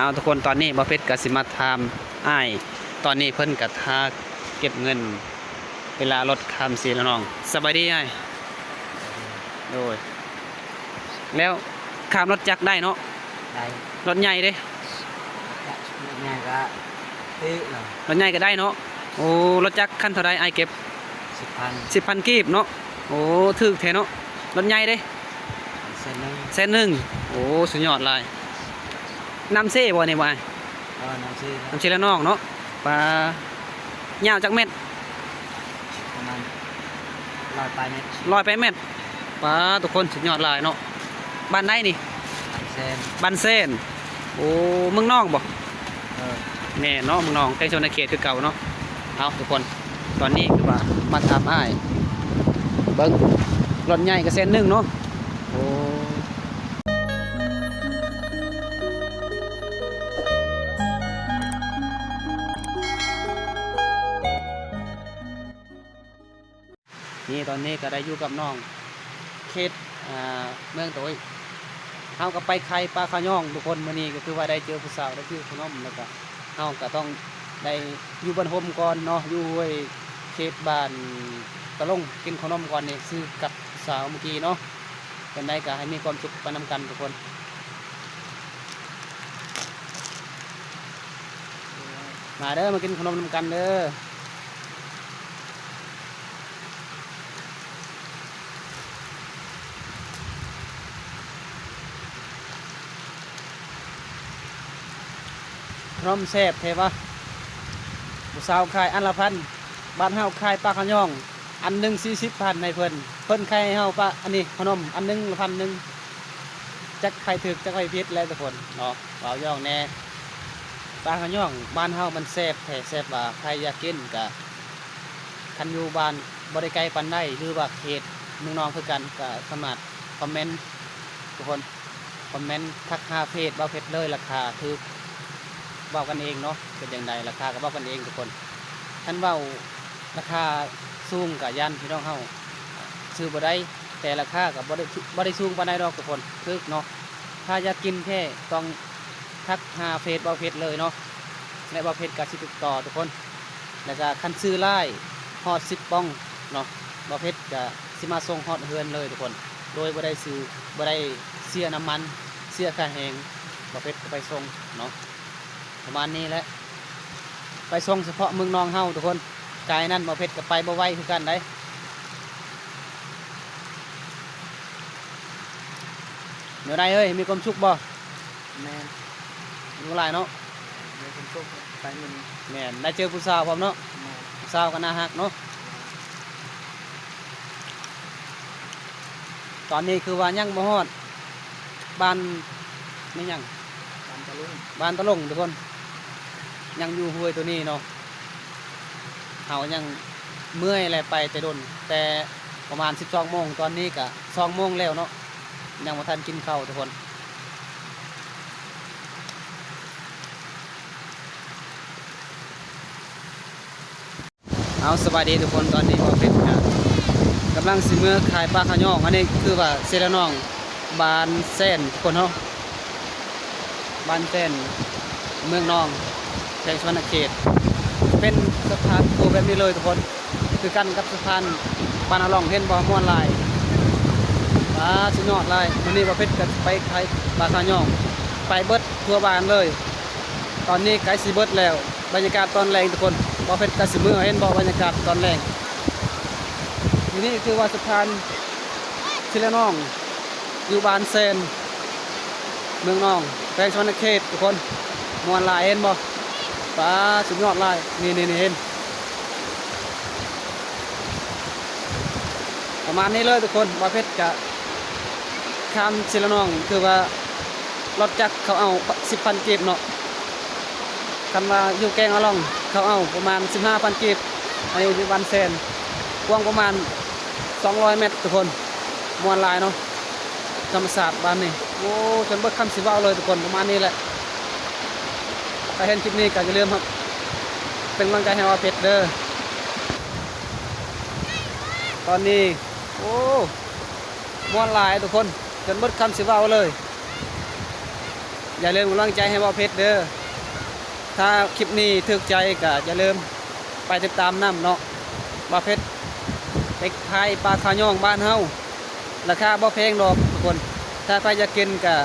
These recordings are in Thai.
เอาทุกคนตอนนี้บ่เพชรกสิมาทำอ้ายตอนนี้เพิ่นกะทาเก็บเงินเวลารถคำสีแล้วน้องสบายดีอ้ายโดยแล้วข้ามรถจักรได้เนาะได้รถใหญ่เด้ง่ายก็ตื้อหรอรถใหญ่ก็ได้เนาะโอ้รถจักรคันเท่าไรอ้ายเก็บ10,000กีบเนาะโอ้ถึกแท้เนาะรถใหญ่เด้100,000โอ้สุดยอดเลยน้ำเซ่บ่เนี่ยบ่อ้ายน้ำเซ่แล้วน้องเนาะปลาเหยาวจักเม็ดประมาณ100 เมตรปลาทุกคนสุดยอดเลยเนาะบ้านไหนนี่บ้านเส้นโอ้เมืองน้องบ่แน่เนาะเมืองน้องใกล้ชนเขตคือเก่าเนาะเอาทุกคนตอนนี้คือว่ามาทำอ้ายเบิ้งรถใหญ่ก็100,000เนาะโอ้นี่ตอนนี้ก็ได้อยู่กับน้องเขตเมืองโตยเฮาก็ไปไข่ปลาขย่องทุกคนมื้อนี้ก็คือว่าได้เจอผู้สาวได้ชื่อขนมแล้วก็เฮาก็ต้องได้อยู่บ้านโฮมก่อนเนาะอยู่ห้วยเขตบ้านตะลงกินขนมก่อนนี่ซื้อกับสาวเมื่อกี้เนาะเป็นได้ก็ให้มีความสุขไปนำกันทุกคนมาเด้อมากินขนมนำกันเด้อขนมแซ่บเทวะผู้สาวขายอันละ1,000บ้านเฮาขายปลาขย่องอันหนึ่ง40,000ในเพิ่นขายให้เฮาปลาอันนี้ขนมอันหนึ่งละ1,000จักใครถึกจักใครผิดแล้วทุกคนเนาะเบาย่องแน่ปลาขย่องบ้านเฮามันแซ่บแท้แซ่บว่าใครอยากกินก็คันอยู่บ้านบ่ได้ไกลปานใดหรือว่าเขตเมืองนองคือกันก็สามารถคอมเมนต์ทุกคนคอมเมนต์ทักหาเพจเบาเพชรเลยราคาถูกเบากันเองเนาะเป็นอย่างไรราคาก็เบากันเองทุกคนท่านเบาราคาสูงกับยันพี่น้องเฮาซื้อบ่ได้แต่ราคากับบ่ได้สูงปานใดดอกทุกคนคือเนาะถ้าอยากกินแค่ต้องทักหาเพจเบาเพชรเลยเนาะและเบาเพชรก็สิติดต่อทุกคนแล้วก็คันซื้อไล่ฮอด10 ป้องเนาะเบาเพชรก็สิมาส่งฮอดเฮือนเลยทุกคนโดยบ่ได้ซื้อบ่ได้เสียน้ำมันเสียค่าแรงเบาเพชรก็ไปส่งเนาะประมาณนี้แหละไปส่งเฉพาะเมืองนองเฮาทุกคนไกลนั่นบ่เพชรกับไปบ่ไหวคือกันได้เดี๋ยวได้เอ้ยมีความสุขบ่แม่รู้หลายเนาะมีความสุขไปมื้อนี้แม่นได้เจอผู้สาวพร้อมเนาะผู้สาวก็น่าฮักเนาะตอนนี้คือว่ายังบ่ฮอดบ้านนี่ยังบ้านตะลงทุกคนยังอยู่ห้วยตัวนี้เนาะเขายังเมื่อยอะไรไปแต่โดนแต่ประมาณ12 โมงตอนนี้ก็2 โมงแล้วเนาะยังบ่ทันกินข้าวทุกคนเอาสวัสดีทุกคนตอนนี้ก็เป็นกำลังสิเมื่อขายปลาขย่องอันนี้คือว่าเซรน้องบานเส้นทุกคนเนาะบานเส้นเมืองนองแขวงสวรรณเขตเป็นสะพานปูแบบนี้เลยทุกคนคือกันกับสะพานบานอลองเห็นบ่ม่วนลายสุดยอดลายวันนี้ประเภทกันไปขายปลาขย่องไปเบิดทั่วบ้านเลยตอนนี้ไกลสิเบิดแล้วบรรยากาศตอนแรงทุกคนประเภทกันสิเมื่อเห็นบ่บรรยากาศตอนแรงที่นี่คือว่าสะพานชิลน้องอยู่บ้านเซนเมืองนองแขวงสวรรณเขตทุกคนม่วนลายเห็นบ่ปลาสุดยอดลายนี่เห็นประมาณนี้เลยทุกคนประเภทจะข้ามชิลน้องคือว่ารถจักรเขาเอา10,000 กีบเนาะคำว่าอยู่แกงอล่องเขาเอาประมาณ15,000 กีบอันนี้อยู่บ้านเซนกว้างประมาณ200 เมตรทุกคนมวนลายเนาะธรรมศาสตร์บ้านนี่โอ้จนเบิดคำสิว่าเลยทุกคนประมาณนี้แหละถ้าเห็นคลิปนี้ก็อย่าลืมครับเป็นกำลังใจให้เราเพชรเด้อตอนนี้โอ้มวนลายทุกคนจนเบิดคำสิว่าเลย อย่าลืมกำลังใจให้บ่าวเพชรเด้อถ้าคลิปนี้ถูกใจก็อย่าลืมไปติดตามน้ำเนาะบ่าวเพชรไปพายปลาขาวย่องบ้านเฮาราคาบ่แพงดอกทุกคนถ้าใครจะกินก็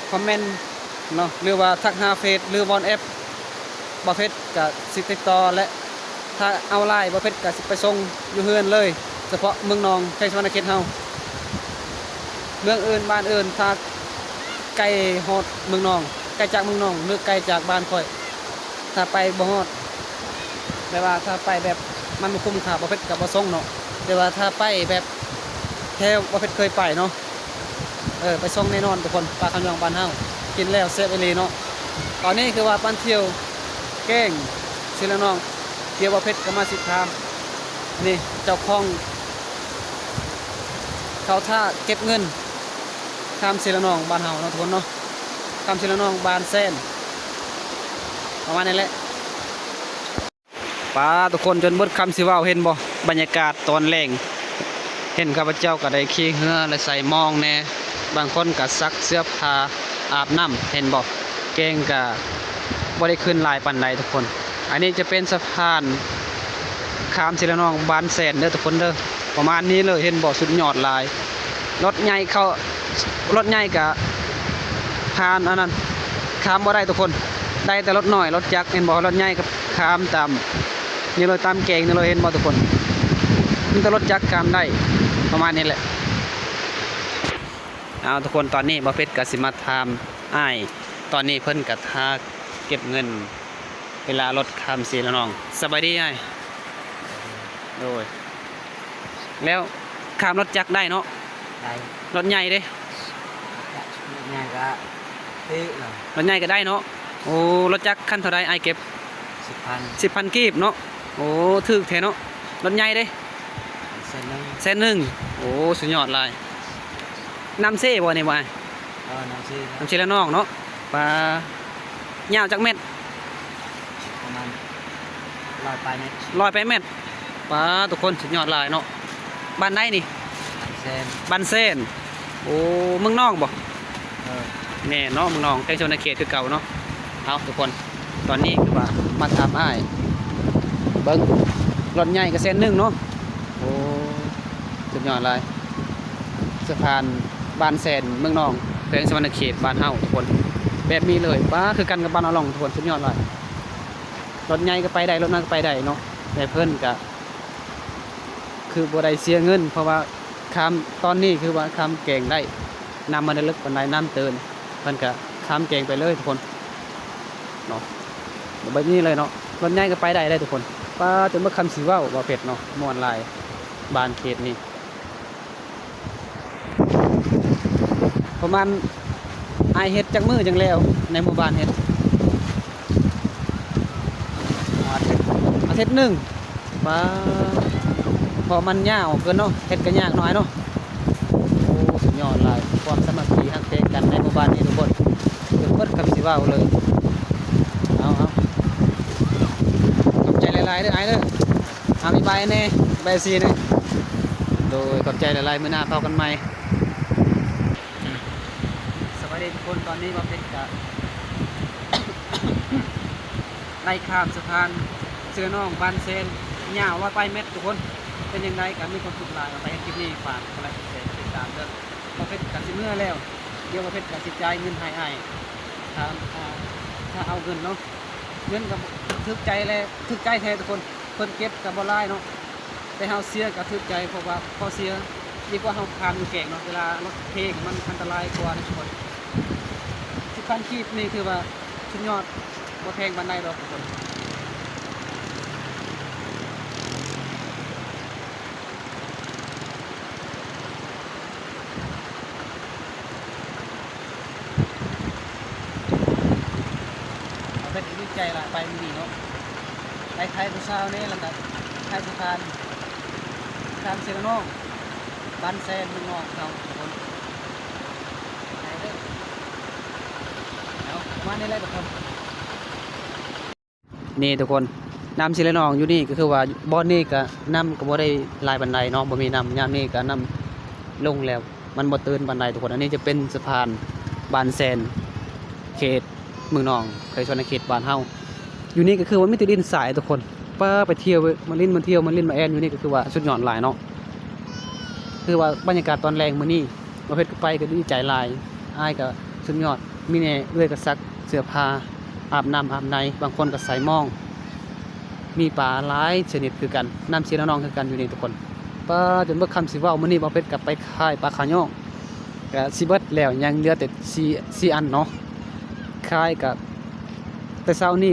คอมเมนต์เนาะหรือว่าทักหาเฟซหรือวอนแอปบ่าวเพชรก็สิติดต่อและถ้าเอาไลน์บ่าวเพชรก็สิไปส่งอยู่เฮือนเลยเฉพาะเมืองนองใกล้สวรรณเขตเฮาเมืองอื่นบ้านอื่นถ้าไกลฮอดเมืองนองไกลจากเมืองนองหรือไกลจากบ้านค่อยถ้าไปบ่ฮอดแปลว่าถ้าไปแบบมันบ่คุ้มค่าบ่เพชรก็บ่ส่งเนาะแต่ว่าถ้าไปแบบแถวบ่เพชรเคยไปเนาะไปส่งแน่นอนทุกคนปลาคำยองบ้านเฮากินแล้วแซ่บอีหลีเนาะตอนนี้คือว่าปันเที่ยวแกงศิลน้องเที่ยวบ่เพชรก็มาสิถามนี่เจ้าของเขาท่าเก็บเงินคำศิลน้องบ้านเฮาเนาะทุกคนเนาะคำศิลน้องบ้านแซนประมาณนี้แหละป้าทุกคนจนเบิดคำสิว่าวเห็นบ่บรรยากาศตอนแรงเห็นข้าพเจ้าก็ได้ขี่เรือและใส่หมองแน่บางคนก็ซักเสื้อผ้าอาบน้ำเห็นบ่เก่งก็บ่ได้ขึ้นลายปานใดทุกคนอันนี้จะเป็นสะพานข้ามศิลน้องบ้านแซนเด้อทุกคนเด้อประมาณนี้เลยเห็นบ่สุดยอดลายรถใหญ่เข้ารถใหญ่ก็ผ่านอันนั้นข้ามบ่ได้ทุกคนได้แต่รถน้อยรถจักรเห็นบ่รถใหญ่ก็ข้ามตามนี่เลยตามแกงนี่เลยเห็นบ่ทุกคนมีแต่รถจักรข้ามได้ประมาณนี้แหละเอาทุกคนตอนนี้บ่าวเพชรก็สิมาถามอ้ายตอนนี้เพิ่นก็ทาเก็บเงินเวลารถข้ามศรีละน้องสบายดีอ้ายโดยแล้วข้ามรถจักรได้เนาะ ได้ รถใหญ่เด้ ง่ายก็ตีเลย รถใหญ่ก็ได้เนาะโอ้รถจักรคันเท่าใดอ้ายเก็บ 10,000 10,000กีบเนาะโอ้ถูกแท้เนาะรถใหญ่เด้ เส้นหนึง แสนหนึ่งโอ้สุดยอดเลยน้ำเซ่บ่นี่บ่อ้าย น้ำซี น้ำเชลน้องเนาะปลาเหยาวจากเม็ด ประมาณ100ปลายเมตร 100 เม็ดปลาทุกคนสุดยอดหลายเนาะบ้านไหนนี่ เส้น บ้านเส้นโอ้เมืองน้องบ่ เออ แน่เนาะเมืองน้องใกล้ชนเขตคือเก่าเนาะเอาทุกคนตอนนี้คือว่ามาถามอ้ายเบิ่งรถใหญ่ก็แสนหนึ่งเนาะโอ้สุดยอดหลายสะพานบ้านแสนเมืองน้องแขวงสวรรณเขตบ้านเฮาทุกคนแบบนี้เลยป้าคือกันกับบ้านอาหลองทุกคนสุดยอดเลยรถใหญ่ก็ไปได้รถน้อยก็ไปได้เนาะแต่เพิ่นก็คือบ่ได้เสียเงินเพราะว่าข้ามตอนนี้คือว่าข้ามแกงได้น้ำมันได้ลึกปานใดน้ำเตือนเพิ่นก็ข้ามแกงไปเลยทุกคนเนาะแบบนี้เลยเนาะรถใหญ่ก็ไปได้ทุกคนป้าจนเมื่อคำสีว่าวว่าเผ็ดเนาะม่วนหลายบ้านเขตนี้ประมาณอายเฮ็ดจักมือจังแล้วในหมู่บ้านเฮ็ดอาทิตย์หนึ่งป้าพอมันยาวเกินเนาะเฮ็ดก็ยากหน่อยเนาะโอ้สุดยอดหลายความสามัคคีฮักแพงกันในหมู่บ้านนี้ทุกคนเกิดเบิดคำสิว่าวเลยเอาขอบใจหลายๆเด้อไอ้เด้อเอามีใบแน่ใบซีนี่โดยขอบใจหลายๆมื้อหน้าพบกันใหม่สวัสดีทุกคนตอนนี้มาเป็นกับ ไล่ข้ามสะพานเสือน้องบ้านเซนยาวว่าไปเม็ดทุกคนเป็นยังไงกันมีความสุขหลายมาไปคลิปนี้ฝากกดไลค์กดแชร์ติดตามเด้อมาเป็นกันสิเมื่อแล้วเดี๋ยวมาเป็นกันสิจ่ายเงินให้ถ้าเอาเงินเนาะเงินกับทึกใจเลยทึกใจแท้ทุกคนเพิ่นเก็บกับบ่ไล่เนาะแต่เฮาเสียกับทึกใจเพราะว่าพอเสียดีกว่าเฮาคานอยู่แก่งเนาะเวลารถเทกมันอันตรายกว่าทุกคน10,000กีบนี่คือว่าสุดยอดบ่แพงปานใดดอกทุกคนเอาเป็นดีใจละไปมื้อนี้เนาะไปไทยผู้สาวนี่แล้วก็ไทยสะพานทางเซโนองบ้านแซนเมืองนอกเราทุกคนไปเด้อเอามานี่แหละทุกคนนี่ทุกคนน้ำศิลนองอยู่นี่ก็คือว่าบ่อนนี่ก็น้ำก็บ่ได้หลายปานใดเนาะบ่มีน้ำยามนี้ก็น้ำลงแล้วมันบ่ตื่นปานใดทุกคนอันนี้จะเป็นสะพานบ้านแซน เขตเมืองนองเคยชนเขตบ้านเฮาอยู่นี่ก็คือว่ามีแต่ดินทรายทุกคนป้าไปเที่ยวมาเล่นมาเที่ยวมาเล่นมาแอนอยู่นี่ก็คือว่าสุดยอดหลายเนาะคือว่าบรรยากาศตอนแรงมื้อนี้บ่เฮ็ดก็ไปก็ดีใจหลายอ้ายก็สุดยอดมีแน่เอื้อยก็ซักเสื้อผ้าอาบน้ำอาบในบางคนก็ใส่หม้องมีปลาหลายชนิดคือกันน้ำเสียน้องคือกันอยู่นี่ทุกคนป้าจนเบิดคำสิเว้ามื้อนี้บ่เฮ็ดก็ไปค่ายปลาขายองก็สิเบิดแล้วยังเหลือแต่4อันเนาะค่ายก็แต่เช้านี้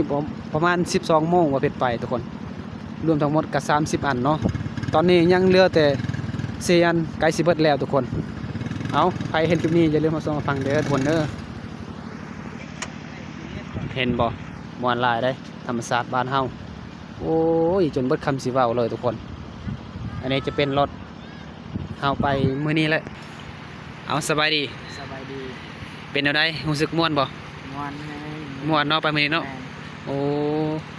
ประมาณ12 โมงว่าเฮ็ดไปทุกคนรวมทั้งหมดก็30 อันเนาะตอนนี้ยังเหลือแต่4อันใกล้สิเบิดแล้วทุกคนเอาใครเห็นคลิปนี้อย่าลืมมาส่งมาฟังเด้อทุกคนเด้อเห็นบ่ม่วนหลายได้ธรรมศาสตร์บ้านเฮาโอ้ยจนเบิดคำสิเว้าเลยทุกคนอันนี้จะเป็นรถเฮาไปมื้อนี้แหละเอาสบายดี สบายดี เป็นแนวใดรู้สึกม่วนบ่ ม่วนให้ ม่วนเนาะไปมื้อนี้เนาะ แม่ โอ้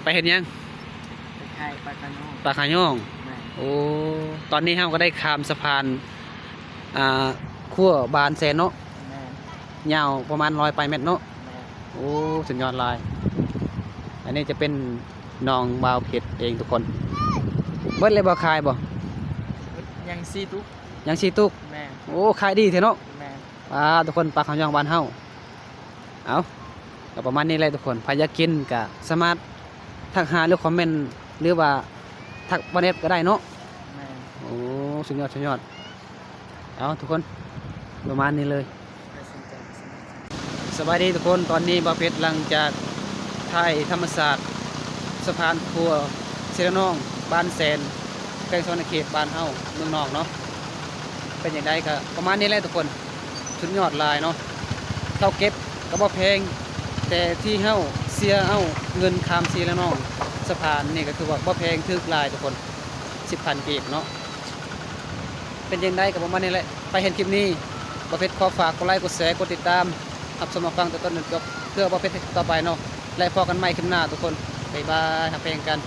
ไปเฮ็ดหยัง ไปค่ายปากกาโน ปลาขายอง แม่ โอ้ตอนนี้เฮาก็ได้ข้ามสะพานขั้วบานแสนเนาะ แม่ ยาวประมาณ100ไปเมตรเนาะ แม่ โอ้สุดยอดหลายอันนี้จะเป็นหนองบาวเพชรเองทุกคนเบิดเลยบ่ขายบ่ ยังซีตุก ยังชีตุก แม่ โอ้ขายดีแท้เนาะ แม่ ทุกคนปลาขายองบ้านเฮาเอาก็ประมาณนี้เลยทุกคนใครอยากกินก็สามารถทักหาหรือคอมเมนต์หรือว่าทักบ่เน็ตก็ได้เนาะ แม่ โอ้สุดยอดสุดยอดเอาทุกคนประมาณนี้เลย ไปสนใจ สบายดีทุกคนตอนนี้บ่าวเพชรหลังจากไทยธรรมศาสตร์สะพานครัวเซรนองบ้านแสนใกล้โซนเขตบ้านเฮาเมืองนอกเนาะเป็นอย่างไรก็ประมาณนี้แหละทุกคนสุดยอดหลายเนาะเท่าเก็บก็บ่แพงแต่ที่เฮาเสียเอาเงินคามเซรนองสะพานนี่ก็คือว่าบ่แพงถึกหลายทุกคน10,000 กีบเนาะเป็นอย่างไรก็ประมาณนี้แหละไปเห็นคลิปนี้บ่าวเพชรขอฝากกดไลค์กดแชร์กดติดตามรับชมรับฟังแต่ต้นจนจบเพื่อบ่าวเพชรต่อไปเนาะและพอกันใหม่คลิปหน้าทุกคนบ๊ายบายหาเพลงกัน